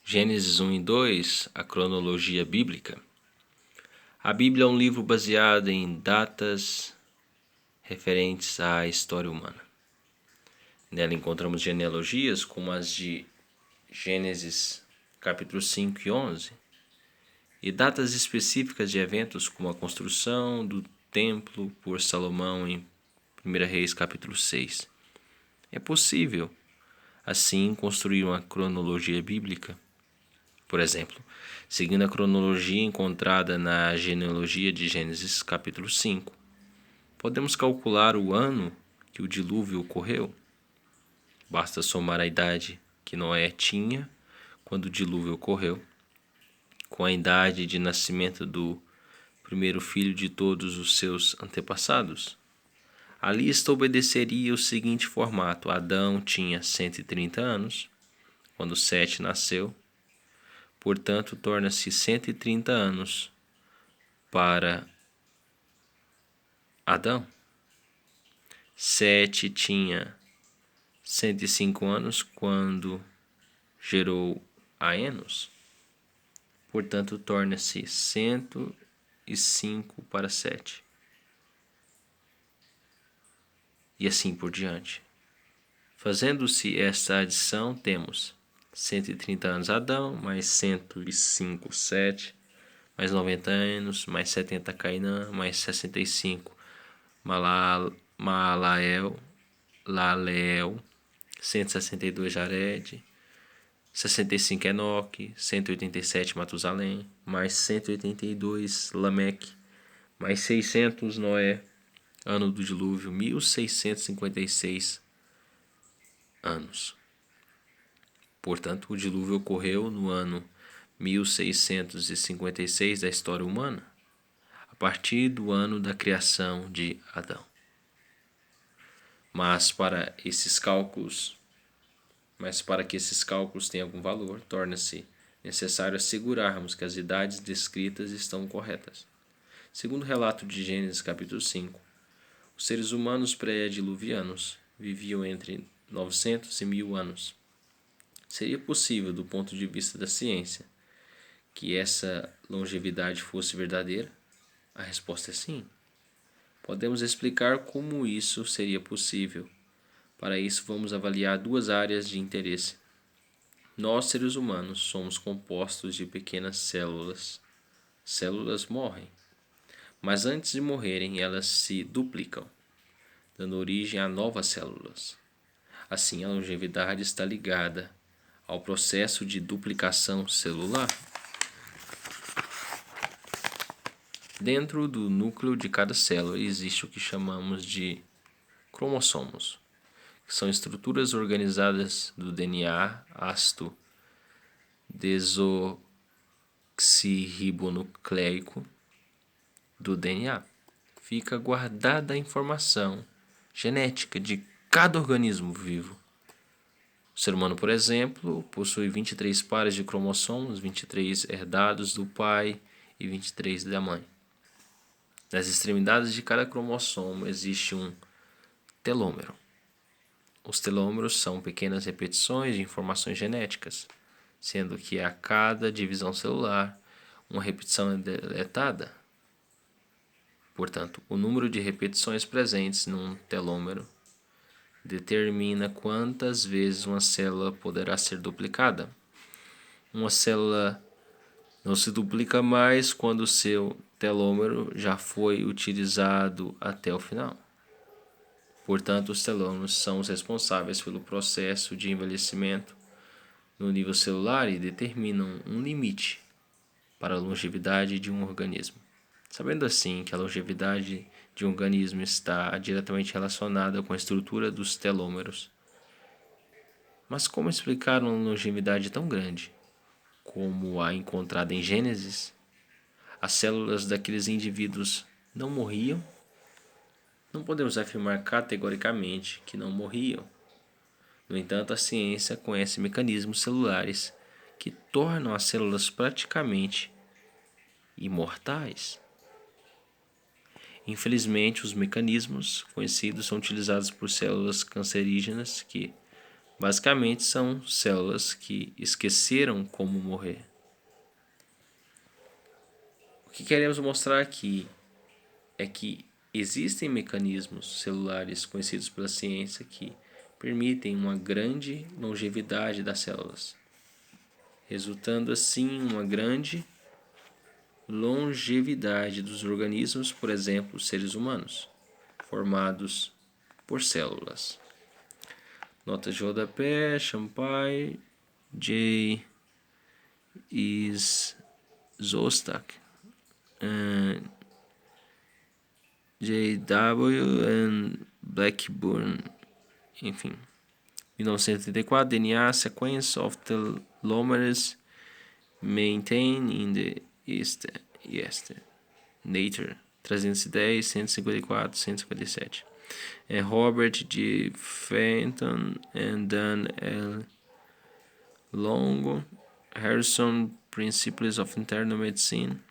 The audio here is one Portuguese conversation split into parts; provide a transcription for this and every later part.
Gênesis 1 e 2, a cronologia bíblica. A Bíblia é um livro baseado em datas referentes à história humana. Nela encontramos genealogias como as de Gênesis capítulos 5 e 11 e datas específicas de eventos como a construção do templo por Salomão em 1 Reis capítulo 6. É possível, assim, construir uma cronologia bíblica. Por exemplo, seguindo a cronologia encontrada na genealogia de Gênesis capítulo 5, podemos calcular o ano que o dilúvio ocorreu. Basta somar a idade que Noé tinha quando o dilúvio ocorreu, com a idade de nascimento do primeiro filho de todos os seus antepassados. A lista obedeceria o seguinte formato: Adão tinha 130 anos quando Sete nasceu. Portanto, torna-se 130 anos para Adão. Sete tinha 105 anos quando gerou a Enos. Portanto, torna-se 105 para Sete. E assim por diante. Fazendo-se esta adição, temos 130 anos Adão, mais 105 Sete, mais 90 anos, mais 70 Cainã, mais 65 Maalael, Laleel, 162 Jared, 65 Enoque, 187 Matusalém, mais 182 Lameque, mais 600 Noé, ano do dilúvio, 1656 anos. Portanto, o dilúvio ocorreu no ano 1656 da história humana, a partir do ano da criação de Adão. Mas para que esses cálculos tenham algum valor, torna-se necessário assegurarmos que as idades descritas estão corretas. Segundo o relato de Gênesis capítulo 5, os seres humanos pré-diluvianos viviam entre 900 e 1000 anos. Seria possível, do ponto de vista da ciência, que essa longevidade fosse verdadeira? A resposta é sim. Podemos explicar como isso seria possível. Para isso, vamos avaliar duas áreas de interesse. Nós, seres humanos, somos compostos de pequenas células. Células morrem, mas antes de morrerem, elas se duplicam, dando origem a novas células. Assim, a longevidade está ligada ao processo de duplicação celular. Dentro do núcleo de cada célula existe o que chamamos de cromossomos, que são estruturas organizadas do DNA, ácido desoxirribonucleico do DNA. Fica guardada a informação genética de cada organismo vivo. O ser humano, por exemplo, possui 23 pares de cromossomos, 23 herdados do pai e 23 da mãe. Nas extremidades de cada cromossomo existe um telômero. Os telômeros são pequenas repetições de informações genéticas, sendo que a cada divisão celular, uma repetição é deletada. Portanto, o número de repetições presentes num telômero determina quantas vezes uma célula poderá ser duplicada. Uma célula não se duplica mais quando o seu telômero já foi utilizado até o final. Portanto, os telômeros são os responsáveis pelo processo de envelhecimento no nível celular e determinam um limite para a longevidade de um organismo. Sabendo assim que a longevidade de um organismo está diretamente relacionada com a estrutura dos telômeros. Mas como explicar uma longevidade tão grande como a encontrada em Gênesis? As células daqueles indivíduos não morriam? Não podemos afirmar categoricamente que não morriam. No entanto, a ciência conhece mecanismos celulares que tornam as células praticamente imortais. Infelizmente, os mecanismos conhecidos são utilizados por células cancerígenas que Basicamente, são células que esqueceram como morrer. O que queremos mostrar aqui é que existem mecanismos celulares conhecidos pela ciência que permitem uma grande longevidade das células, resultando assim em uma grande longevidade dos organismos, por exemplo, os seres humanos, formados por células. Nota de rodapé, Champai, J. Szostak, J.W. and Blackburn, enfim. 1934, DNA sequence of telomeres maintained in the Nature, 310, 154, 157. Robert G. Fenton and Dan L. Longo, Harrison, Principles of Internal Medicine,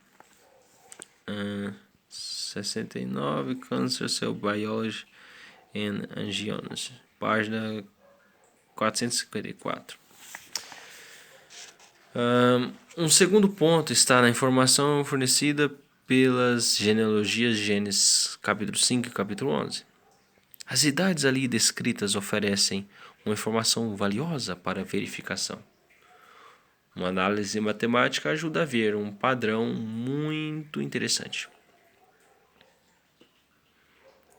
69, Cancer Cell Biology and Angiomas, página 454. Um segundo ponto está na informação fornecida pelas genealogias de Gênesis capítulo 5 e capítulo 11. As idades ali descritas oferecem uma informação valiosa para verificação. Uma análise matemática ajuda a ver um padrão muito interessante.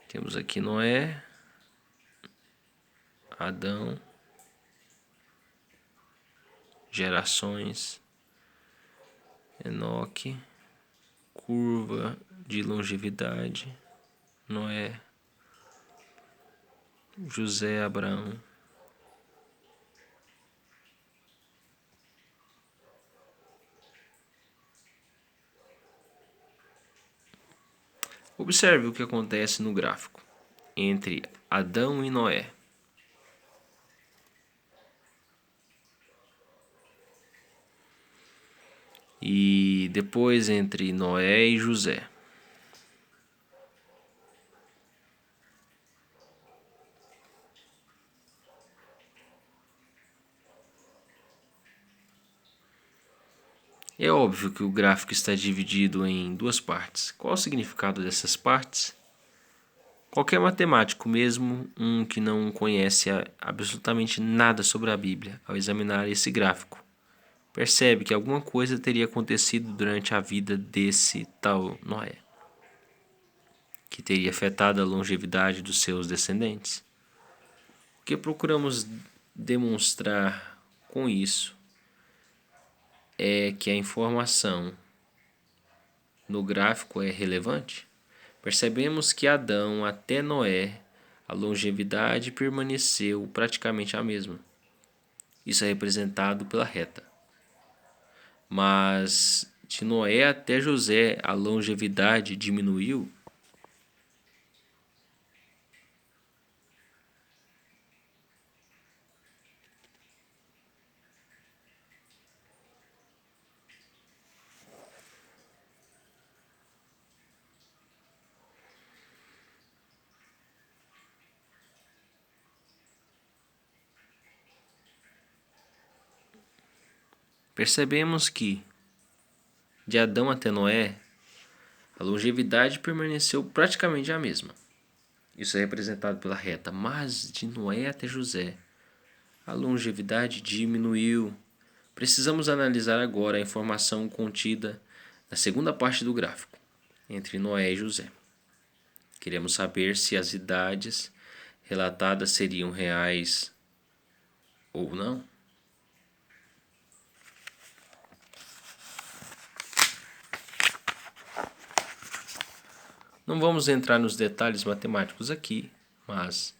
Temos aqui Noé, Adão, gerações, Enoque, curva de longevidade, Noé, José, Abraão. Observe o que acontece no gráfico entre Adão e Noé. E depois entre Noé e José. É óbvio que o gráfico está dividido em duas partes. Qual o significado dessas partes? Qualquer matemático, mesmo um que não conhece absolutamente nada sobre a Bíblia, ao examinar esse gráfico, percebe que alguma coisa teria acontecido durante a vida desse tal Noé, que teria afetado a longevidade dos seus descendentes. O que procuramos demonstrar com isso é que a informação no gráfico é relevante. Percebemos que Adão até Noé, a longevidade permaneceu praticamente a mesma. Isso é representado pela reta. Mas de Noé até José, a longevidade diminuiu. Percebemos que de Adão até Noé, a longevidade permaneceu praticamente a mesma. Isso é representado pela reta. Mas de Noé até José, a longevidade diminuiu. Precisamos analisar agora a informação contida na segunda parte do gráfico, entre Noé e José. Queremos saber se as idades relatadas seriam reais ou não. Não vamos entrar nos detalhes matemáticos aqui, mas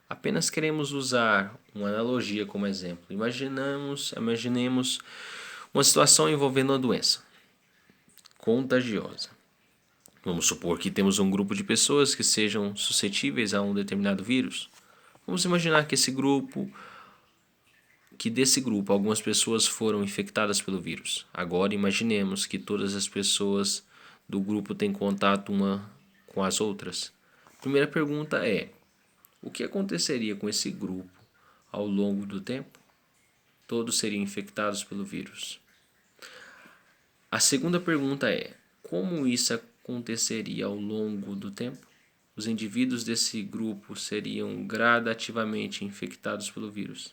apenas queremos usar uma analogia como exemplo. Imaginemos uma situação envolvendo uma doença contagiosa. Vamos supor que temos um grupo de pessoas que sejam suscetíveis a um determinado vírus. Vamos imaginar que desse grupo algumas pessoas foram infectadas pelo vírus. Agora imaginemos que todas as pessoas do grupo têm contato uma com as outras. A primeira pergunta é: o que aconteceria com esse grupo ao longo do tempo? Todos seriam infectados pelo vírus. A segunda pergunta é: como isso aconteceria ao longo do tempo? Os indivíduos desse grupo seriam gradativamente infectados pelo vírus.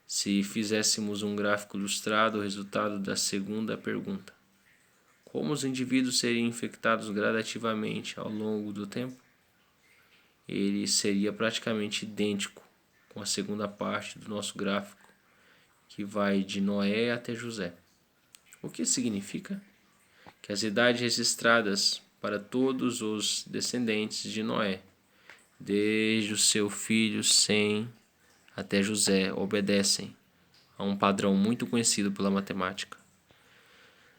Se fizéssemos um gráfico ilustrado, o resultado da segunda pergunta: como os indivíduos seriam infectados gradativamente ao longo do tempo? Ele seria praticamente idêntico com a segunda parte do nosso gráfico, que vai de Noé até José. O que significa? Que as idades registradas para todos os descendentes de Noé, desde o seu filho Sem até José, obedecem a um padrão muito conhecido pela matemática.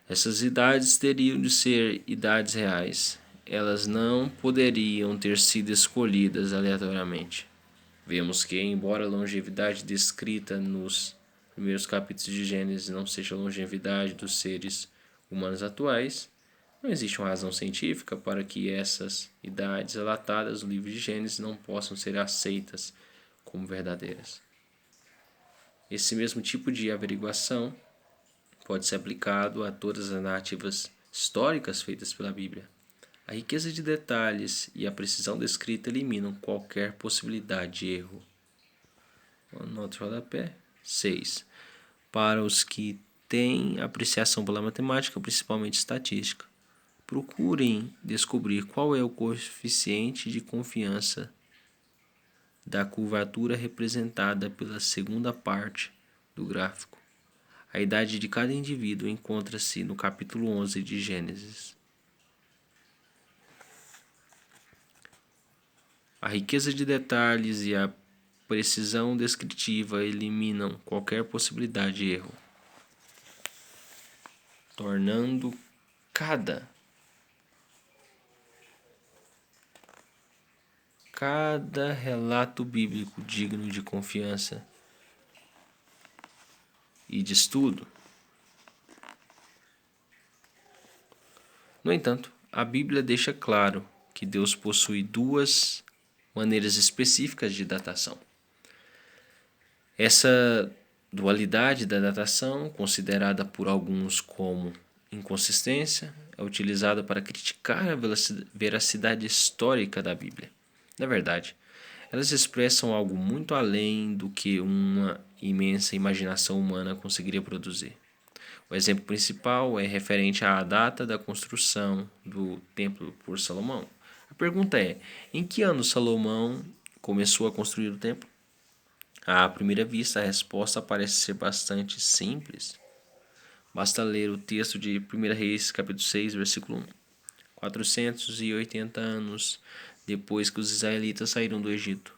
Essas idades teriam de ser idades reais. Elas não poderiam ter sido escolhidas aleatoriamente. Vemos que, embora a longevidade descrita nos primeiros capítulos de Gênesis não seja a longevidade dos seres humanos atuais, não existe uma razão científica para que essas idades relatadas no livro de Gênesis não possam ser aceitas como verdadeiras. Esse mesmo tipo de averiguação pode ser aplicado a todas as narrativas históricas feitas pela Bíblia. A riqueza de detalhes e a precisão descrita eliminam qualquer possibilidade de erro. Nota de rodapé. 6. Para os que têm apreciação pela matemática, principalmente estatística, procurem descobrir qual é o coeficiente de confiança da curvatura representada pela segunda parte do gráfico. A idade de cada indivíduo encontra-se no capítulo 11 de Gênesis. A riqueza de detalhes e a precisão descritiva eliminam qualquer possibilidade de erro, tornando cada relato bíblico digno de confiança e de estudo. No entanto, a Bíblia deixa claro que Deus possui duas maneiras específicas de datação. Essa dualidade da datação, considerada por alguns como inconsistência, é utilizada para criticar a veracidade histórica da Bíblia. Na verdade, elas expressam algo muito além do que uma imensa imaginação humana conseguiria produzir. O exemplo principal é referente à data da construção do templo por Salomão. A pergunta é: em que ano Salomão começou a construir o templo? À primeira vista, a resposta parece ser bastante simples. Basta ler o texto de 1 Reis, capítulo 6, versículo 1. 480 anos depois que os israelitas saíram do Egito,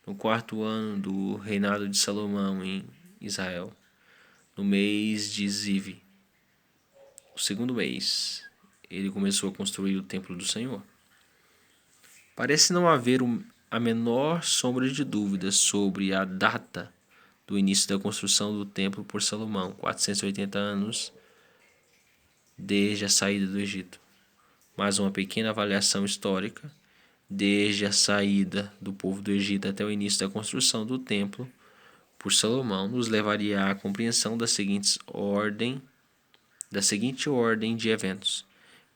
no quarto ano do reinado de Salomão em Israel, no mês de Ziv, o segundo mês, ele começou a construir o templo do Senhor. Parece não haver a menor sombra de dúvida sobre a data do início da construção do templo por Salomão, 480 anos desde a saída do Egito. Mas uma pequena avaliação histórica, desde a saída do povo do Egito até o início da construção do templo por Salomão, nos levaria à compreensão da seguinte ordem de eventos: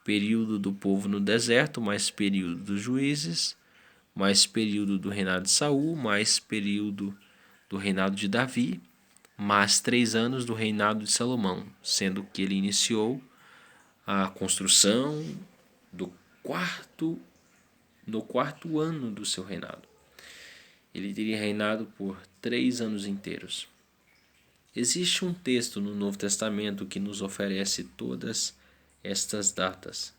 período do povo no deserto, mais período dos juízes, mais período do reinado de Saul, mais período do reinado de Davi, mais 3 anos do reinado de Salomão, sendo que ele iniciou a construção no quarto ano do seu reinado. Ele teria reinado por 3 anos inteiros. Existe um texto no Novo Testamento que nos oferece todas estas datas.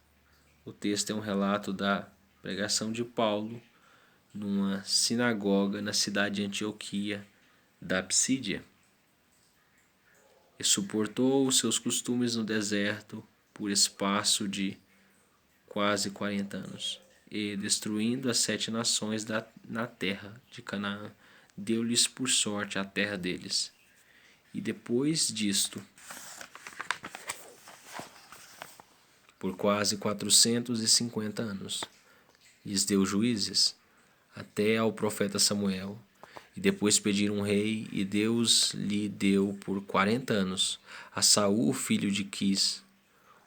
O texto é um relato da pregação de Paulo numa sinagoga na cidade de Antioquia da Psídia. E suportou os seus costumes no deserto por espaço de quase 40 anos. E, destruindo as 7 nações na terra de Canaã, deu-lhes por sorte a terra deles. E depois disto, por quase 450 anos, lhes deu juízes, até ao profeta Samuel, E depois pediram um rei, e Deus lhe deu por 40 anos a Saul, filho de Quis,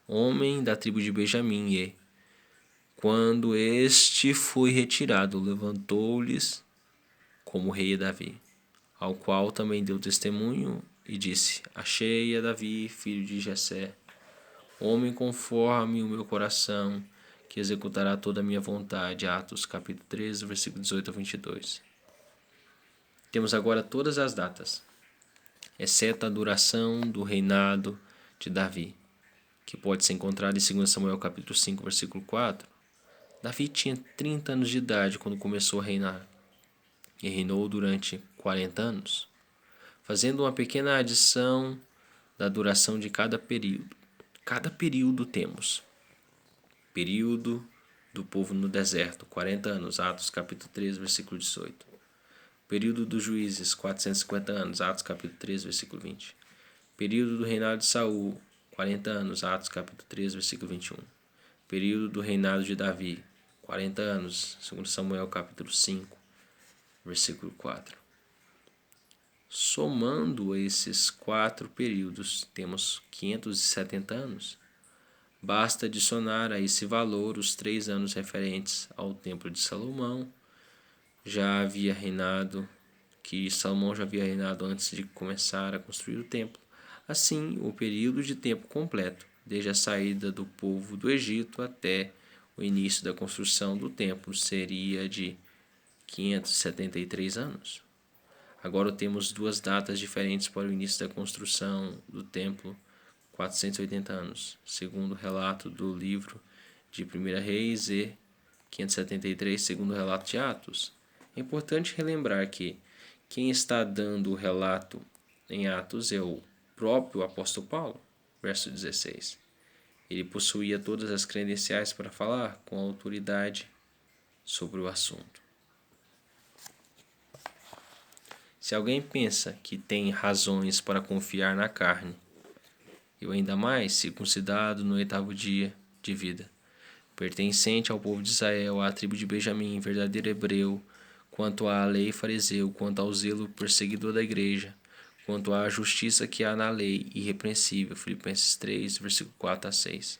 homem da tribo de Benjamim, e, quando este foi retirado, levantou-lhes como rei Davi, ao qual também deu testemunho e disse: Achei a Davi, filho de Jessé, homem conforme o meu coração, que executará toda a minha vontade. Atos capítulo 13, versículo 18 a 22. Temos agora todas as datas, exceto a duração do reinado de Davi, que pode ser encontrada em 2 Samuel capítulo 5, versículo 4. Davi tinha 30 anos de idade quando começou a reinar, e reinou durante 40 anos, fazendo uma pequena adição da duração de cada período. Cada período temos. Período do povo no deserto, 40 anos, Atos capítulo 13, versículo 18. Período dos juízes, 450 anos, Atos capítulo 13, versículo 20. Período do reinado de Saul, 40 anos, Atos capítulo 13, versículo 21. Período do reinado de Davi, 40 anos, 2 Samuel capítulo 5, versículo 4. Somando esses 4 períodos, temos 570 anos. Basta adicionar a esse valor os 3 anos referentes ao Templo de Salomão, Salomão já havia reinado antes de começar a construir o templo. Assim, o período de tempo completo, desde a saída do povo do Egito até o início da construção do templo, seria de 573 anos. Agora temos 2 datas diferentes para o início da construção do templo, 480 anos, segundo o relato do livro de 1 Reis, e 573, segundo o relato de Atos. É importante relembrar que quem está dando o relato em Atos é o próprio apóstolo Paulo, verso 16. Ele possuía todas as credenciais para falar com autoridade sobre o assunto. Se alguém pensa que tem razões para confiar na carne, e ainda mais circuncidado no 8º dia de vida, pertencente ao povo de Israel, à tribo de Benjamim, verdadeiro hebreu, quanto à lei fariseu, quanto ao zelo perseguidor da igreja, quanto à justiça que há na lei, irrepreensível. Filipenses 3, versículo 4 a 6.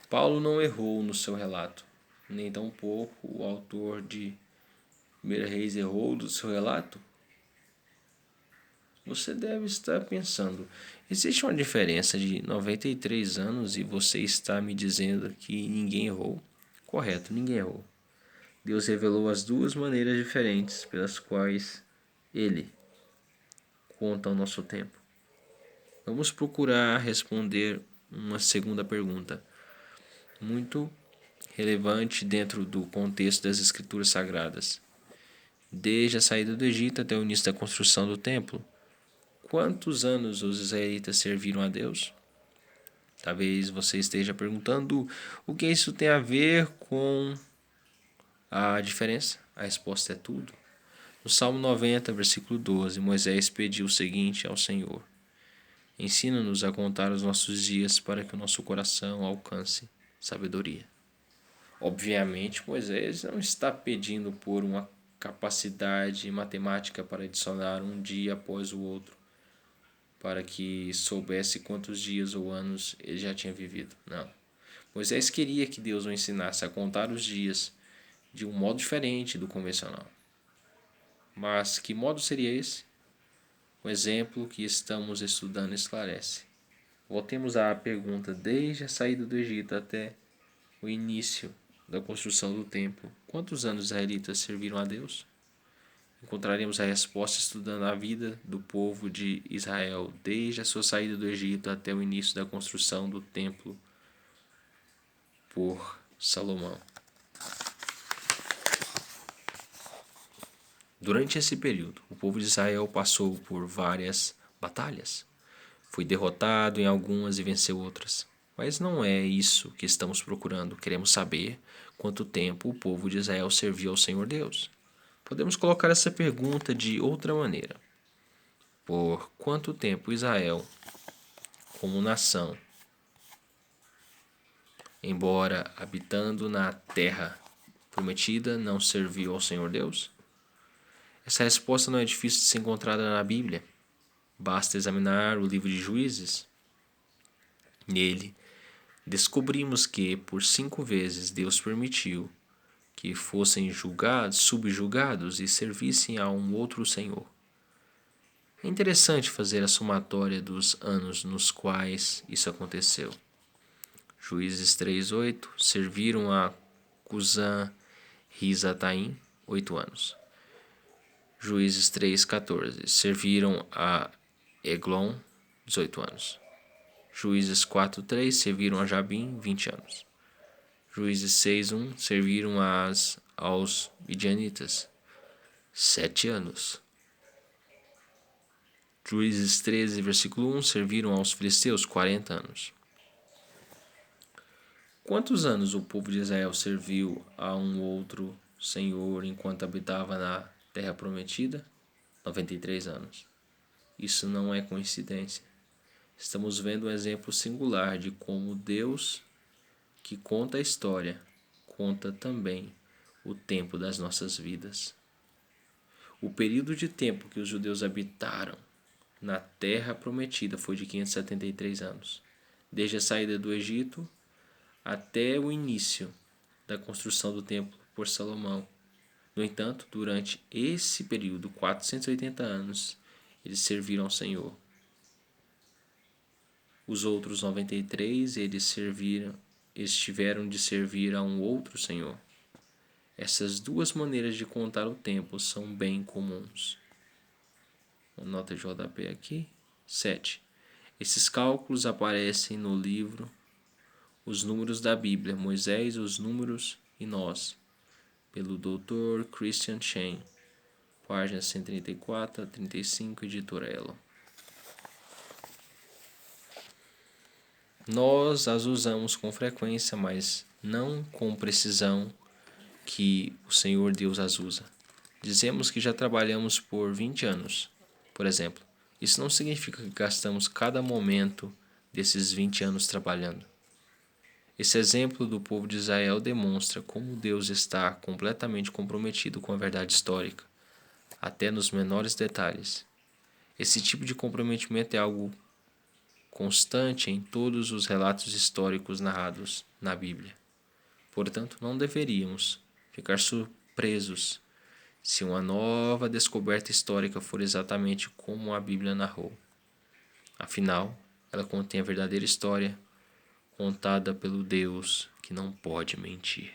Paulo não errou no seu relato, nem tampouco o autor de 1 Reis errou do seu relato. Você deve estar pensando, existe uma diferença de 93 anos e você está me dizendo que ninguém errou? Correto, ninguém errou. Deus revelou as 2 maneiras diferentes pelas quais Ele conta o nosso tempo. Vamos procurar responder uma segunda pergunta, muito relevante dentro do contexto das Escrituras Sagradas. Desde a saída do Egito até o início da construção do templo, quantos anos os israelitas serviram a Deus? Talvez você esteja perguntando o que isso tem a ver com a diferença. A resposta é tudo. No Salmo 90, versículo 12, Moisés pediu o seguinte ao Senhor: Ensina-nos a contar os nossos dias para que o nosso coração alcance sabedoria. Obviamente, Moisés não está pedindo por uma capacidade matemática para adicionar um dia após o outro, para que soubesse quantos dias ou anos ele já tinha vivido. Não. Moisés queria que Deus o ensinasse a contar os dias de um modo diferente do convencional. Mas que modo seria esse? O exemplo que estamos estudando esclarece. Voltemos à pergunta: desde a saída do Egito até o início da construção do templo, quantos anos os israelitas serviram a Deus? Encontraremos a resposta estudando a vida do povo de Israel, desde a sua saída do Egito até o início da construção do templo por Salomão. Durante esse período, o povo de Israel passou por várias batalhas. Foi derrotado em algumas e venceu outras. Mas não é isso que estamos procurando. Queremos saber quanto tempo o povo de Israel serviu ao Senhor Deus. Podemos colocar essa pergunta de outra maneira. Por quanto tempo Israel, como nação, embora habitando na terra prometida, não serviu ao Senhor Deus? Essa resposta não é difícil de ser encontrada na Bíblia. Basta examinar o livro de Juízes. Nele, descobrimos que, por 5 vezes, Deus permitiu que fossem subjugados e servissem a um outro senhor. É interessante fazer a somatória dos anos nos quais isso aconteceu. Juízes 3:8 serviram a Cusã-Risataim 8 anos. Juízes 3:14 serviram a Eglon 18 anos. Juízes 4:3 serviram a Jabim 20 anos. Juízes 6:1 serviram aos Midianitas 7 anos. Juízes 13, versículo 1 serviram aos filisteus 40 anos. Quantos anos o povo de Israel serviu a um outro senhor enquanto habitava na terra prometida? 93 anos. Isso não é coincidência. Estamos vendo um exemplo singular de como Deus, que conta a história, conta também o tempo das nossas vidas. O período de tempo que os judeus habitaram na terra prometida foi de 573 anos, desde a saída do Egito até o início da construção do templo por Salomão. No entanto, durante esse período, 480 anos, eles serviram ao Senhor. Os outros 93, eles tiveram de servir a um outro Senhor. Essas duas maneiras de contar o tempo são bem comuns. Uma nota de rodapé aqui. 7. Esses cálculos aparecem no livro Os Números da Bíblia, Moisés, os Números e Nós, pelo Dr. Christian Chen, páginas 134 a 35, editora Elo. Nós as usamos com frequência, mas não com precisão que o Senhor Deus as usa. Dizemos que já trabalhamos por 20 anos, por exemplo. Isso não significa que gastamos cada momento desses 20 anos trabalhando. Esse exemplo do povo de Israel demonstra como Deus está completamente comprometido com a verdade histórica, até nos menores detalhes. Esse tipo de comprometimento é algo constante em todos os relatos históricos narrados na Bíblia. Portanto, não deveríamos ficar surpresos se uma nova descoberta histórica for exatamente como a Bíblia narrou. Afinal, ela contém a verdadeira história contada pelo Deus que não pode mentir.